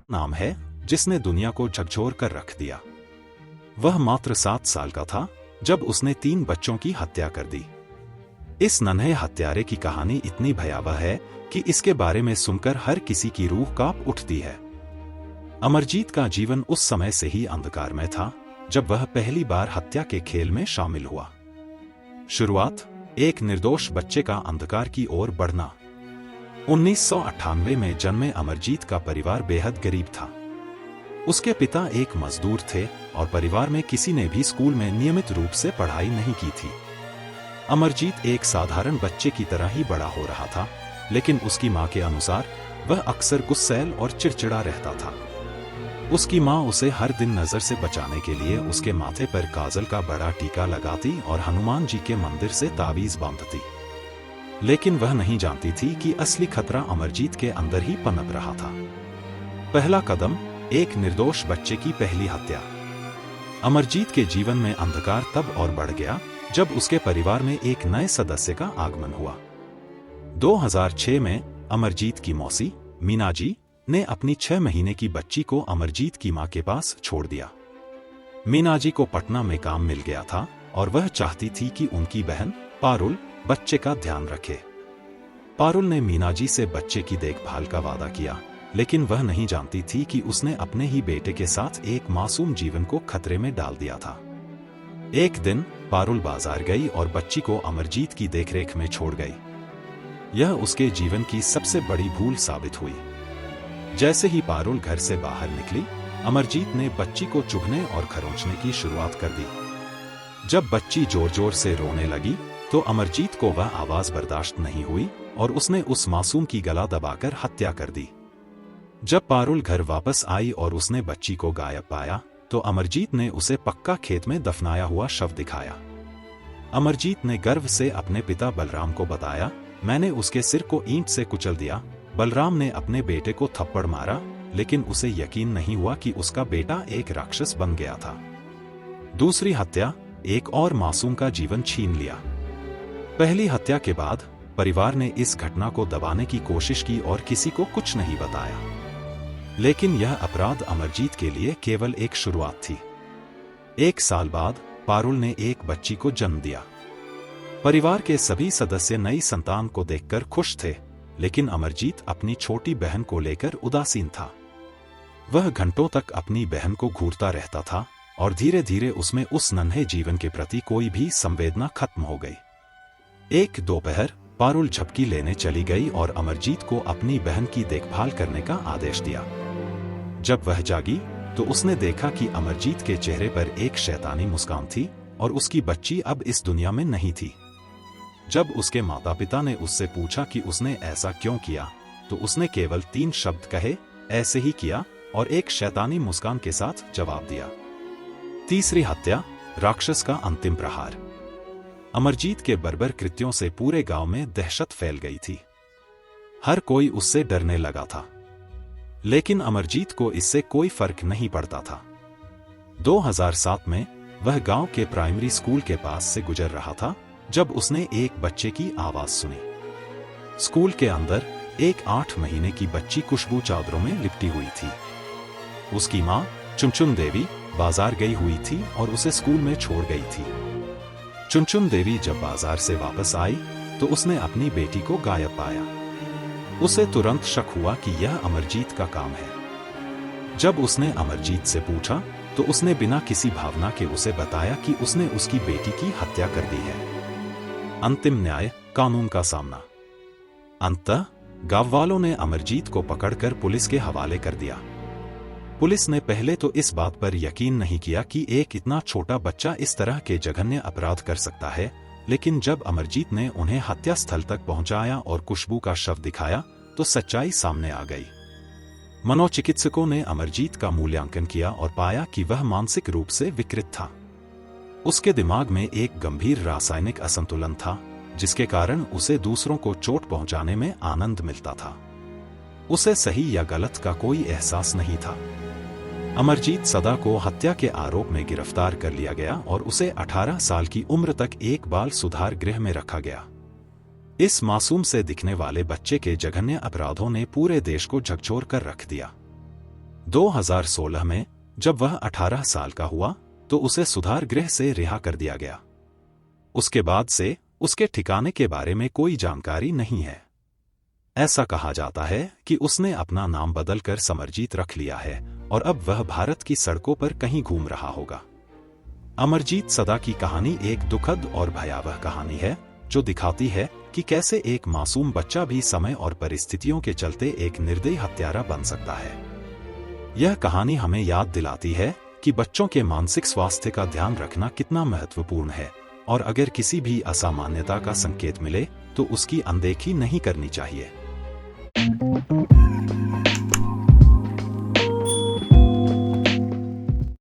नाम है जिसने दुनिया को झकझोर कर रख दिया। वह मात्र 7 साल का था जब उसने 3 बच्चों की हत्या कर दी। इस नन्हे हत्यारे की कहानी इतनी भयावह है कि इसके बारे में सुनकर हर किसी की रूह कांप उठती है। अमरजीत का जीवन उस समय से ही अंधकारमय था जब वह पहली बार हत्या के खेल में शामिल हुआ। शुरुआत, एक निर्दोष बच्चे का अंधकार की ओर बढ़ना। 1998 में जन्मे अमरजीत का परिवार बेहद गरीब था। उसके पिता एक मजदूर थे और परिवार में किसी ने भी स्कूल में नियमित रूप से पढ़ाई नहीं की थी। अमरजीत एक साधारण बच्चे की तरह ही बड़ा हो रहा था, लेकिन उसकी मां के अनुसार वह अक्सर गुस्सैल और चिड़चिड़ा रहता था। उसकी मां उसे हर दिन नजर से बचाने के लिए उसके माथे पर काजल का बड़ा टीका लगाती और हनुमान जी के मंदिर से ताबीज बांधती। लेकिन वह नहीं जानती थी कि असली खतरा अमरजीत के अंदर ही पनप रहा था। पहला कदम, एक निर्दोष बच्चे की पहली हत्या। अमरजीत के जीवन में अंधकार तब और बढ़ गया जब उसके परिवार में एक नए सदस्य का आगमन हुआ। 2006 में अमरजीत की मौसी मीना जी ने अपनी 6 महीने की बच्ची को अमरजीत की मां के पास छोड़ दिया। मीना जी को पटना में काम मिल गया था और वह चाहती थी कि उनकी बहन पारुल बच्चे का ध्यान रखे। पारुल ने मीना जी से बच्चे की देखभाल का वादा किया, लेकिन वह नहीं जानती थी कि उसने अपने ही बेटे के साथ एक मासूम जीवन को खतरे में डाल दिया था। एक दिन पारुल बाजार गई और बच्ची को अमरजीत की देखरेख में छोड़ गई। यह उसके जीवन की सबसे बड़ी भूल साबित हुई। जैसे ही पारुल घर से बाहर निकली, अमरजीत ने बच्ची को चुभने और खरोंचने की शुरुआत कर दी। जब बच्ची जोर जोर से रोने लगी तो अमरजीत को वह आवाज बर्दाश्त नहीं हुई और उसने उस मासूम की गला दबाकर हत्या कर दी। जब पारुल घर वापस आई और उसने बच्ची को गायब पाया तो अमरजीत ने उसे पक्का खेत में दफनाया हुआ शव दिखाया। अमरजीत ने गर्व से अपने पिता बलराम को बताया, मैंने उसके सिर को ईंट से कुचल दिया। बलराम ने अपने बेटे को थप्पड़ मारा, लेकिन उसे यकीन नहीं हुआ कि उसका बेटा एक राक्षस बन गया था। दूसरी हत्या, एक और मासूम का जीवन छीन लिया। पहली हत्या के बाद परिवार ने इस घटना को दबाने की कोशिश की और किसी को कुछ नहीं बताया, लेकिन यह अपराध अमरजीत के लिए केवल एक शुरुआत थी। 1 साल बाद पारुल ने एक बच्ची को जन्म दिया। परिवार के सभी सदस्य नई संतान को देखकर खुश थे, लेकिन अमरजीत अपनी छोटी बहन को लेकर उदासीन था। वह घंटों तक अपनी बहन को घूरता रहता था और धीरे धीरे उसमें उस नन्हे जीवन के प्रति कोई भी संवेदना खत्म हो गई। एक दोपहर पारुल झपकी लेने चली गई और अमरजीत को अपनी बहन की देखभाल करने का आदेश दिया। जब वह जागी तो उसने देखा कि अमरजीत के चेहरे पर एक शैतानी मुस्कान थी और उसकी बच्ची अब इस दुनिया में नहीं थी। जब उसके माता पिता ने उससे पूछा कि उसने ऐसा क्यों किया, तो उसने केवल 3 शब्द कहे, ऐसे ही किया, और एक शैतानी मुस्कान के साथ जवाब दिया। तीसरी हत्या, राक्षस का अंतिम प्रहार। अमरजीत के बर्बर कृत्यों से पूरे गांव में दहशत फैल गई थी। हर कोई उससे डरने लगा था, लेकिन अमरजीत को इससे कोई फर्क नहीं पड़ता था। 2007 में वह गांव के प्राइमरी स्कूल के पास से गुजर रहा था जब उसने एक बच्चे की आवाज सुनी। स्कूल के अंदर एक 8 महीने की बच्ची खुशबू चादरों में लिपटी हुई थी। उसकी मां चुनचुन देवी बाजार गई हुई थी और उसे स्कूल में छोड़ गई थी। चुनचुन देवी जब बाजार से वापस आई तो उसने अपनी बेटी को गायब पाया। उसे तुरंत शक हुआ कि यह अमरजीत का काम है। जब उसने अमरजीत से पूछा तो उसने बिना किसी भावना के उसे बताया कि उसने उसकी बेटी की हत्या कर दी है। अंतिम न्याय, कानून का सामना। अंततः गांव वालों ने अमरजीत को पकड़कर पुलिस के हवाले कर दिया। पुलिस ने पहले तो इस बात पर यकीन नहीं किया कि एक इतना छोटा बच्चा इस तरह के जघन्य अपराध कर सकता है, लेकिन जब अमरजीत ने उन्हें हत्या स्थल तक पहुंचाया और खुशबू का शव दिखाया तो सच्चाई सामने आ गई। मनोचिकित्सकों ने अमरजीत का मूल्यांकन किया और पाया कि वह मानसिक रूप से विकृत था। उसके दिमाग में एक गंभीर रासायनिक असंतुलन था, जिसके कारण उसे दूसरों को चोट पहुंचाने में आनंद मिलता था। उसे सही या गलत का कोई एहसास नहीं था। अमरजीत सदा को हत्या के आरोप में गिरफ्तार कर लिया गया और उसे 18 साल की उम्र तक एक बाल सुधार गृह में रखा गया। इस मासूम से दिखने वाले बच्चे के जघन्य अपराधों ने पूरे देश को झकझोर कर रख दिया। 2016 में जब वह 18 साल का हुआ तो उसे सुधार गृह से रिहा कर दिया गया। उसके बाद से उसके ठिकाने के बारे में कोई जानकारी नहीं है। ऐसा कहा जाता है कि उसने अपना नाम बदलकर समरजीत रख लिया है और अब वह भारत की सड़कों पर कहीं घूम रहा होगा। अमरजीत सदा की कहानी एक दुखद और भयावह कहानी है जो दिखाती है कि कैसे एक मासूम बच्चा भी समय और परिस्थितियों के चलते एक निर्दयी हत्यारा बन सकता है। यह कहानी हमें याद दिलाती है कि बच्चों के मानसिक स्वास्थ्य का ध्यान रखना कितना महत्वपूर्ण है और अगर किसी भी असामान्यता का संकेत मिले तो उसकी अनदेखी नहीं करनी चाहिए।